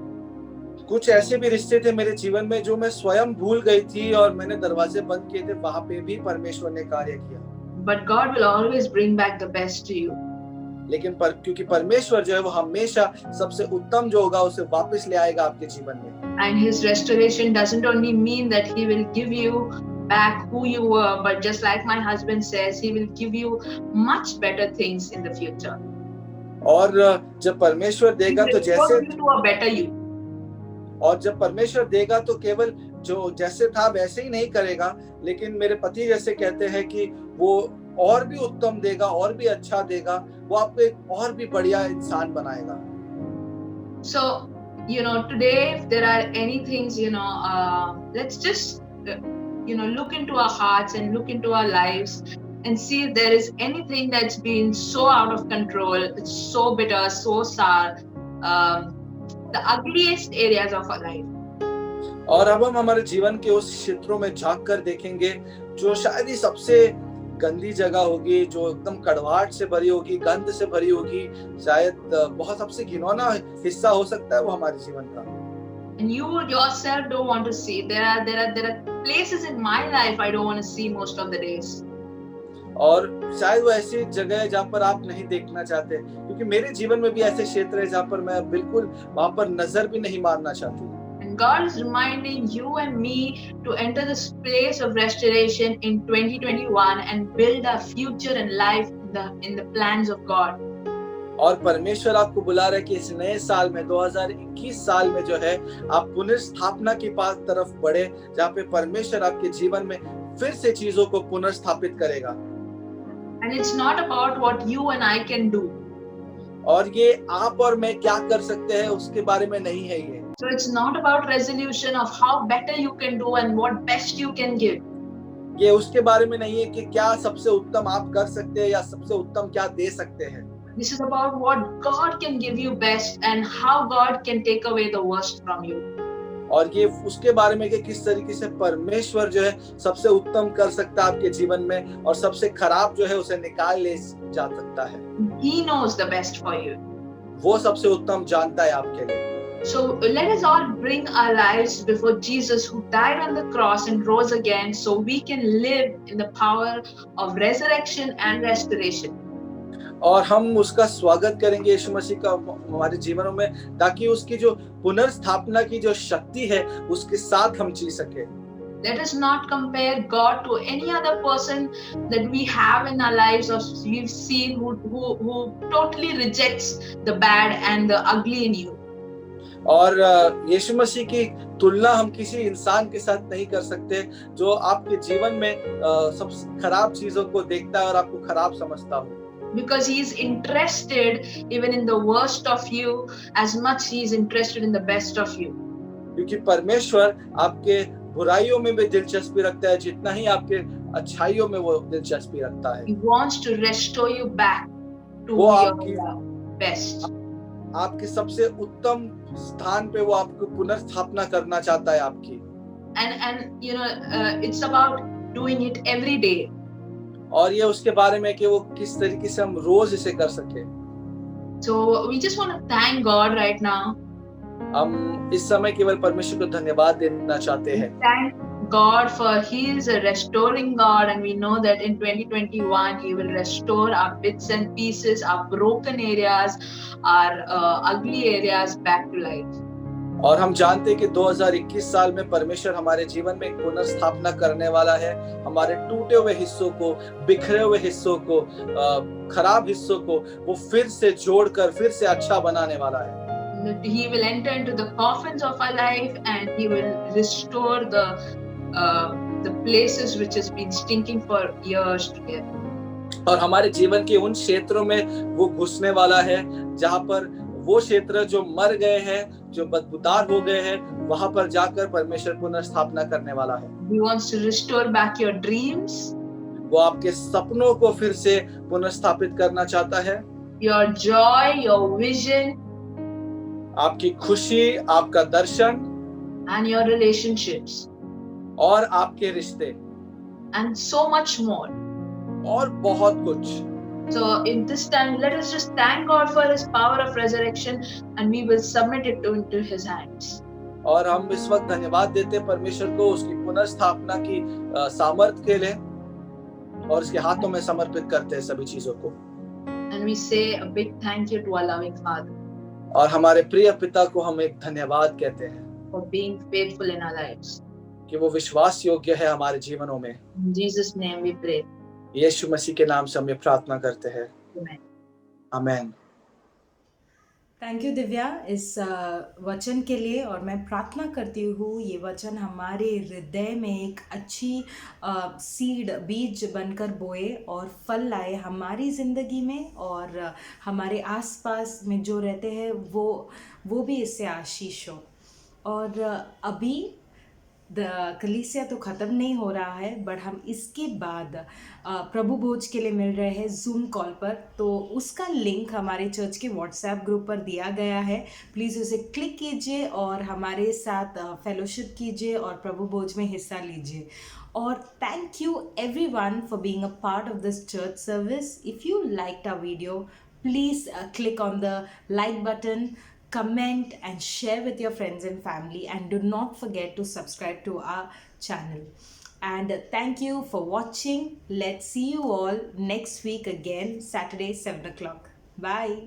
कुछ ऐसे भी रिश्ते थे मेरे जीवन में जो मैं स्वयं भूल गई थी और मैंने दरवाजे बंद किए थे, वहां पे भी परमेश्वर ने कार्य किया. But God will always bring back the best to you. लेकिन क्योंकि परमेश्वर जो है वो हमेशा सबसे उत्तम जो होगा उसे वापस ले आएगा आपके जीवन में. And his restoration doesn't only mean that he will give you back who you were, but just like my husband says, he will give you much better things in the future. और जब परमेश्वर देगा तो जैसे to a better you. और जब परमेश्वर देगा तो केवल जो जैसे था वैसे ही नहीं करेगा, लेकिन मेरे पति जैसे कहते हैं कि वो और भी उत्तम देगा, और भी अच्छा देगा, वो आपको एक और भी बढ़िया इंसान बनाएगा. So today if there are any things let's just look into our hearts and look into our lives and see if there is anything that's been so out of control, it's so bitter, so sour, the ugliest areas of our life. और अब हम हमारे जीवन के उस क्षेत्रों में झांक कर देखेंगे जो शायद ही सबसे गंदी जगह होगी, जो एकदम कड़वाहट से भरी होगी, गंध से भरी होगी, शायद बहुत सबसे घिनौना हिस्सा हो सकता है वो हमारे जीवन का. And you yourself don't want to see. There are places in my life I don't want to see most of the days. और शायद वो ऐसी जगह है जहाँ पर आप नहीं देखना चाहते, क्योंकि मेरे जीवन में भी ऐसे क्षेत्र है जहाँ पर मैं बिल्कुल वहाँ पर नजर भी नहीं मारना चाहती. And God is reminding you and me to enter this place of restoration in 2021 and build a future and life in the plans of God. और परमेश्वर आपको बुला रहा है कि इस नए साल में 2021 साल में जो है आप पुनर्स्थापना की तरफ बढ़े, जहाँ पे परमेश्वर आपके जीवन में फिर से चीजों को पुनर्स्थापित करेगा. And it's not about what you and I can do. और ये आप और मैं क्या कर सकते हैं उसके बारे में नहीं है ये. So it's not about resolution of how better you can do and what best you can give. ये उसके बारे में नहीं है कि क्या सबसे उत्तम आप कर सकते हैं या सबसे उत्तम क्या दे सकते हैं. This is about what God can give you best and how God can take away the worst from you. और ये उसके बारे में कि किस तरीके से परमेश्वर जो है सबसे उत्तम कर सकता है आपके जीवन में और सबसे खराब जो है उसे निकाल ले जा सकता है। He knows the best for you. वो सबसे उत्तम जानता है आपके लिए। So let us all bring our lives before Jesus, who died on the cross and rose again, so we can live in the power of resurrection and restoration. और हम उसका स्वागत करेंगे यीशु मसीह का हमारे जीवनों में, ताकि उसकी जो पुनर्स्थापना की जो शक्ति है उसके साथ हम जी सके। Let us not compare God to any other person that we have in our lives or we've seen who totally rejects the bad and the ugly in you. और यीशु मसीह की तुलना हम किसी इंसान के साथ नहीं कर सकते जो आपके जीवन में सब खराब चीजों को देखता है और आपको खराब समझता हो। Because he is interested even in the worst of you as much he is interested in the best of you. क्योंकि परमेश्वर आपके बुराइयों में भी दिलचस्पी रखता है जितना ही आपके अच्छाइयों में वो दिलचस्पी रखता है। He wants to restore you back to वो your best. आपके सबसे उत्तम स्थान पे वो आपको पुनर्स्थापना करना चाहता है आपकी। And you know it's about doing it every day. और ये उसके बारे में कि वो किस तरीके से हम रोज इसे कर सके। So we just want to thank God right now. हम इस समय केवल परमेश्वर को धन्यवाद देना चाहते हैं। Thank God for He is a restoring God, and we know that in 2021 He will restore our bits and pieces, our broken areas, our ugly areas back to life. और हम जानते हैं कि 2021 साल में परमेश्वर हमारे जीवन में एक पुनर्स्थापना करने वाला है। हमारे टूटे हुए हिस्सों को, बिखरे हुए हिस्सों को, खराब हिस्सों को वो फिर से जोड़कर फिर से अच्छा बनाने वाला है। He will enter into the coffins of our life and He will restore the places which has been stinking for years together. और हमारे जीवन के उन क्षेत्रों में वो घुसने वाला है जहाँ पर वो क्षेत्र जो मर गए हैं, जो बदबूदार हो गए हैं, वहां पर जाकर परमेश्वर पुनर्स्थापना करने वाला है। He wants to restore back your dreams. वो आपके सपनों को फिर से पुनर्स्थापित करना चाहता है। Your joy, your vision, आपकी खुशी, आपका दर्शन and your relationships, और आपके रिश्ते and so much more. और बहुत कुछ। So in this time, let us just thank God for His power of resurrection, and we will submit it into His hands. और हम इस वक्त धन्यवाद देते हैं परमेश्वर को उसकी पुनर्स्थापना की सामर्थ के लिए और उसके हाथों में समर्पित करते हैं सभी चीजों को। And we say a big thank you to our loving Father और हमारे प्रिय पिता को हम एक धन्यवाद कहते हैं for being faithful in our lives. कि वो विश्वास योग्य है हमारे जीवनों में। In Jesus' name we pray. यीशु मसीह के नाम से हम ये प्रार्थना करते हैं। Amen. Amen. Thank you Divya इस वचन के लिए, और मैं प्रार्थना करती हूँ ये वचन हमारे हृदय में एक अच्छी सीड, बीज बनकर बोए और फल लाए हमारी ज़िंदगी में, और हमारे आसपास में जो रहते हैं वो भी इससे आशीष हो। और अभी कलीसिया तो ख़त्म नहीं हो रहा है, बट हम इसके बाद प्रभु भोज के लिए मिल रहे हैं जूम कॉल पर। तो उसका लिंक हमारे चर्च के व्हाट्सएप ग्रुप पर दिया गया है। प्लीज़ उसे क्लिक कीजिए और हमारे साथ फेलोशिप कीजिए और प्रभु भोज में हिस्सा लीजिए। और thank you everyone for being a part of this church service. If you liked our video, please click on the like button, comment and share with your friends and family, and do not forget to subscribe to our channel. And thank you for watching. Let's see you all next week again, Saturday 7 o'clock. Bye.